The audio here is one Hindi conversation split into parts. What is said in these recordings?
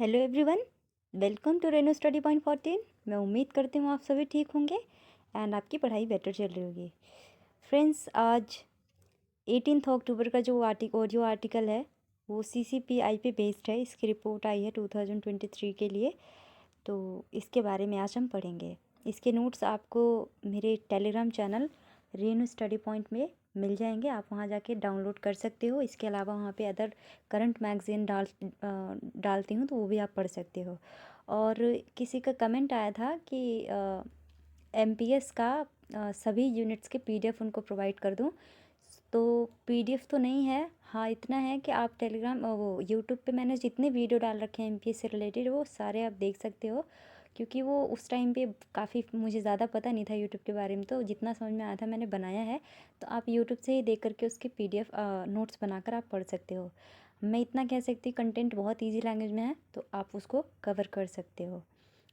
Hello everyone, welcome to Reno study point 14। मैं उम्मीद करती हूँ आप सभी ठीक होंगे एंड आपकी पढ़ाई बेटर चल रही होगी। फ्रेंड्स, आज 18 अक्टूबर का जो ऑडियो आर्टिकल है वो CCPI पे बेस्ड है। इसकी रिपोर्ट आई है 2023 के लिए, तो इसके बारे में आज हम पढ़ेंगे। इसके नोट्स आपको मेरे Telegram channel Reno study point में मिल जाएंगे, आप वहां जाके डाउनलोड कर सकते हो। इसके अलावा वहां पे अदर करंट मैगज़ीन डालती हूँ, तो वो भी आप पढ़ सकते हो। और किसी का कमेंट आया था कि MPS का सभी यूनिट्स के PDF उनको प्रोवाइड कर दूँ। तो PDF तो नहीं है, हाँ इतना है कि आप टेलीग्राम वो यूट्यूब पे मैंने जितने वीडियो डाल रखे हैं MPS से रिलेटेड वो सारे आप देख सकते हो, क्योंकि वो उस टाइम पे काफ़ी मुझे ज़्यादा पता नहीं था यूट्यूब के बारे में, तो जितना समझ में आया था मैंने बनाया है। तो आप यूट्यूब से ही देख करके उसके PDF नोट्स बनाकर आप पढ़ सकते हो। मैं इतना कह सकती हूँ कंटेंट बहुत ईजी लैंग्वेज में है, तो आप उसको कवर कर सकते हो।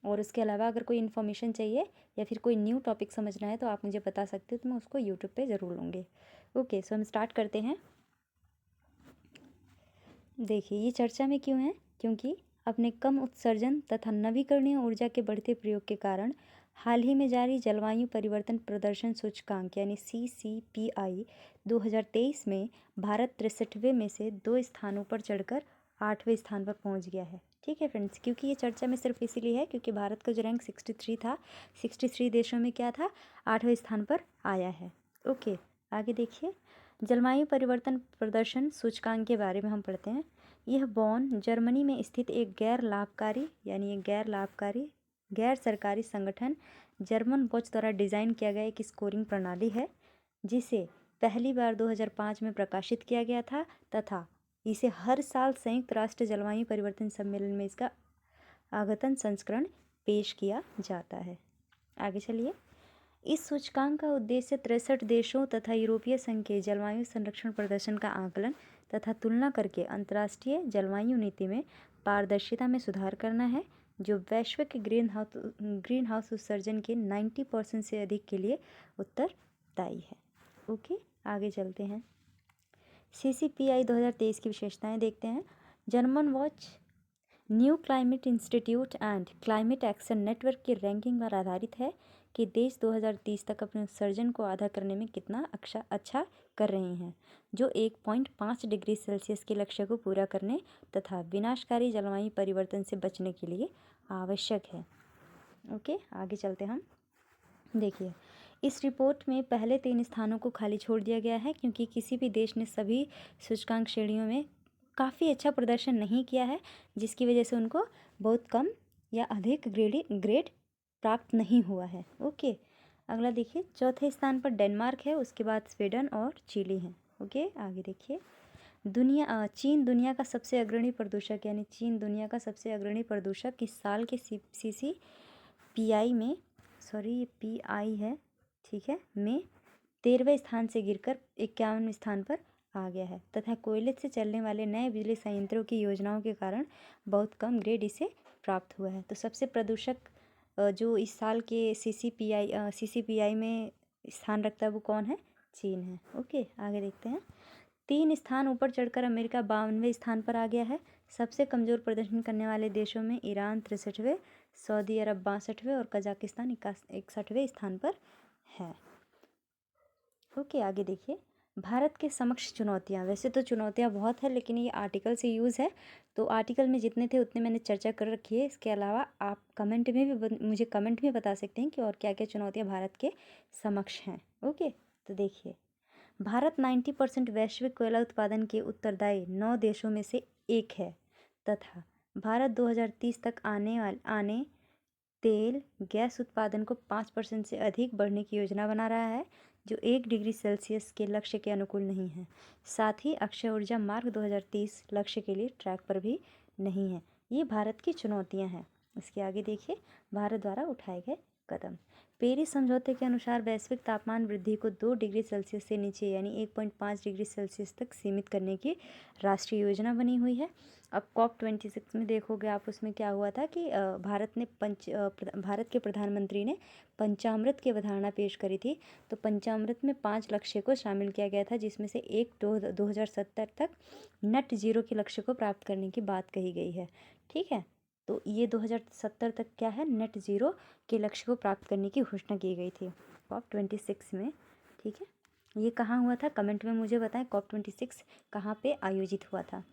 और उसके अलावा अगर कोई इन्फॉर्मेशन चाहिए या फिर कोई न्यू टॉपिक समझना है तो आप मुझे बता सकते हो, तो मैं उसको यूट्यूब पे ज़रूर लूँगी। ओके, सो हम स्टार्ट करते हैं। देखिए, ये चर्चा में क्यों है? क्योंकि अपने कम उत्सर्जन तथा नवीकरणीय ऊर्जा के बढ़ते प्रयोग के कारण हाल ही में जारी जलवायु परिवर्तन प्रदर्शन सूचकांक यानी CCPI 2023 में भारत 63वें में से 2 स्थानों पर चढ़कर 8वें स्थान पर पहुंच गया है। ठीक है फ्रेंड्स, क्योंकि ये चर्चा में सिर्फ इसीलिए है क्योंकि भारत का जो रैंक 63 था, 63 देशों में क्या था, 8वें स्थान पर आया है। ओके, आगे देखिए, जलवायु परिवर्तन प्रदर्शन सूचकांक के बारे में हम पढ़ते हैं। यह बॉन जर्मनी में स्थित एक गैर सरकारी संगठन जर्मन वॉच द्वारा डिज़ाइन किया गया एक स्कोरिंग प्रणाली है, जिसे पहली बार 2005 में प्रकाशित किया गया था तथा इसे हर साल संयुक्त राष्ट्र जलवायु परिवर्तन सम्मेलन में इसका अद्यतन संस्करण पेश किया जाता है। आगे चलिए। इस सूचकांक का उद्देश्य 63 देशों तथा यूरोपीय संघ के जलवायु संरक्षण प्रदर्शन का आकलन तथा तुलना करके अंतर्राष्ट्रीय जलवायु नीति में पारदर्शिता में सुधार करना है, जो वैश्विक ग्रीन हाउस उत्सर्जन के 90% से अधिक के लिए उत्तरदायी है। ओके, आगे चलते हैं। CCPI 2023 की विशेषताएं देखते हैं। German watch new climate institute and climate action network की रैंकिंग पर आधारित है कि देश 2030 तक अपने उत्सर्जन को आधा करने में कितना अच्छा कर रहे हैं, जो 1.5 डिग्री सेल्सियस के लक्ष्य को पूरा करने तथा विनाशकारी जलवायु परिवर्तन से बचने के लिए आवश्यक है। ओके, आगे चलते हम। देखिए, इस रिपोर्ट में पहले 3 स्थानों को खाली छोड़ दिया गया है क्योंकि किसी भी देश ने सभी सूचकांक श्रेणियों में काफ़ी अच्छा प्रदर्शन नहीं किया है, जिसकी वजह से उनको बहुत कम या अधिक ग्रेड प्राप्त नहीं हुआ है। ओके, अगला देखिए, चौथे स्थान पर डेनमार्क है, उसके बाद स्वीडन और चिली हैं। ओके, आगे देखिए। चीन दुनिया का सबसे अग्रणी प्रदूषक यानी चीन दुनिया का सबसे अग्रणी प्रदूषक इस साल के CCPI में ये PI है, ठीक है, में 13वें स्थान से गिरकर 51वें स्थान पर आ गया है तथा कोयले से चलने वाले नए बिजली संयंत्रों की योजनाओं के कारण बहुत कम ग्रेड इसे प्राप्त हुआ है। तो सबसे प्रदूषक जो इस साल के CCPI में स्थान रखता है वो कौन है? चीन है। ओके, आगे देखते हैं। 3 स्थान ऊपर चढ़कर अमेरिका 52वें स्थान पर आ गया है। सबसे कमज़ोर प्रदर्शन करने वाले देशों में ईरान 63वें, सऊदी अरब 62वें और कजाकिस्तान 61वें स्थान पर है। ओके, आगे देखिए। भारत के समक्ष चुनौतियाँ, वैसे तो चुनौतियाँ बहुत है लेकिन ये आर्टिकल से यूज़ है, तो आर्टिकल में जितने थे उतने मैंने चर्चा कर रखी है। इसके अलावा आप मुझे कमेंट में बता सकते हैं कि और क्या क्या चुनौतियाँ भारत के समक्ष हैं। ओके, तो देखिए, भारत 90% वैश्विक कोयला उत्पादन के उत्तरदायी 9 देशों में से एक है तथा भारत 2030 तक आने तेल गैस उत्पादन को 5% से अधिक बढ़ने की योजना बना रहा है, जो 1 डिग्री सेल्सियस के लक्ष्य के अनुकूल नहीं है। साथ ही अक्षय ऊर्जा मार्ग 2030 लक्ष्य के लिए ट्रैक पर भी नहीं है। ये भारत की चुनौतियां हैं। इसके आगे देखिए, भारत द्वारा उठाए गए कदम। पेरिस समझौते के अनुसार वैश्विक तापमान वृद्धि को 2 डिग्री सेल्सियस से नीचे यानी 1.5 डिग्री सेल्सियस तक सीमित करने की राष्ट्रीय योजना बनी हुई है। अब COP26 में देखोगे आप, उसमें क्या हुआ था कि भारत के प्रधानमंत्री ने पंचामृत की अवधारणा पेश करी थी। तो पंचामृत में 5 लक्ष्य को शामिल किया गया था, जिसमें से एक 2070 तक नेट जीरो के लक्ष्य को प्राप्त करने की बात कही गई है। ठीक है, तो ये 2070 तक क्या है, नेट ज़ीरो के लक्ष्य को प्राप्त करने की घोषणा की गई थी COP26 में। ठीक है, ये कहाँ हुआ था, कमेंट में मुझे बताएं COP26 कहाँ पे आयोजित हुआ था।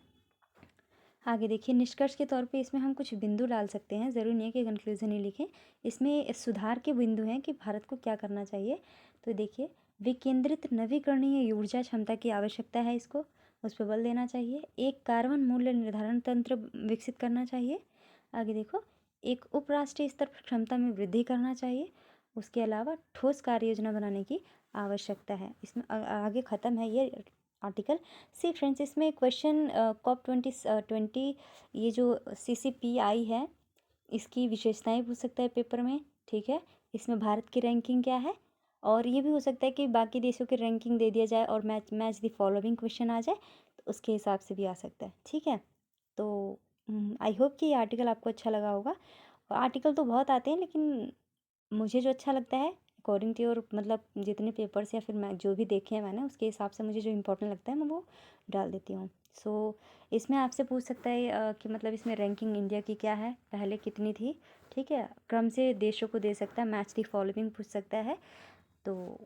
आगे देखिए, निष्कर्ष के तौर पे इसमें हम कुछ बिंदु डाल सकते हैं, ज़रूरी नहीं है कि कंक्लूजन ही लिखें। इसमें सुधार के बिंदु हैं कि भारत को क्या करना चाहिए। तो देखिए, विकेंद्रित नवीकरणीय ऊर्जा क्षमता की आवश्यकता है, इसको उस पर बल देना चाहिए। एक कार्बन मूल्य निर्धारण तंत्र विकसित करना चाहिए। आगे देखो, एक उपराष्ट्रीय स्तर पर क्षमता में वृद्धि करना चाहिए। उसके अलावा ठोस कार्य योजना बनाने की आवश्यकता है। इसमें आगे ख़त्म है ये आर्टिकल। सी फ्रेंड्स, इसमें क्वेश्चन COP20 ये जो CCPI है इसकी विशेषताएं पूछ सकता है पेपर में। ठीक है, इसमें भारत की रैंकिंग क्या है, और ये भी हो सकता है कि बाकी देशों की रैंकिंग दे दिया जाए और मैच द फॉलोइंग क्वेश्चन आ जाए, तो उसके हिसाब से भी आ सकता है। ठीक है, तो आई होप कि ये आर्टिकल आपको अच्छा लगा होगा। आर्टिकल तो बहुत आते हैं, लेकिन मुझे जो अच्छा लगता है अकॉर्डिंग टू योर, मतलब जितने पेपर्स या फिर मैं जो भी देखे हैं मैंने, उसके हिसाब से मुझे जो इम्पोर्टेंट लगता है मैं वो डाल देती हूँ। सो इसमें आपसे पूछ सकता है कि मतलब इसमें रैंकिंग इंडिया की क्या है, पहले कितनी थी। ठीक है, क्रम से देशों को दे सकता है, मैच दी फॉलोइंग पूछ सकता है। तो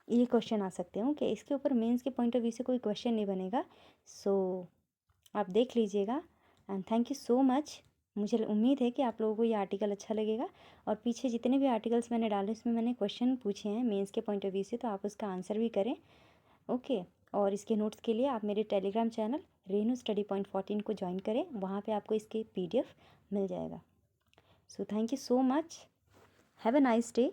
ये क्वेश्चन आ सकते हैं कि इसके ऊपर मेंस के पॉइंट ऑफ व्यू से कोई क्वेश्चन नहीं बनेगा। सो आप देख लीजिएगा, and thank you so much. मुझे उम्मीद है कि आप लोगों को ये आर्टिकल अच्छा लगेगा, और पीछे जितने भी आर्टिकल्स मैंने डाले उसमें मैंने क्वेश्चन पूछे हैं मेंस के पॉइंट ऑफ व्यू से, तो आप उसका आंसर भी करें। ओके, और इसके नोट्स के लिए आप मेरे Telegram channel Renu study point 14 को ज्वाइन करें, वहाँ पे आपको इसके PDF मिल जाएगा। So thank you so much, have a nice day.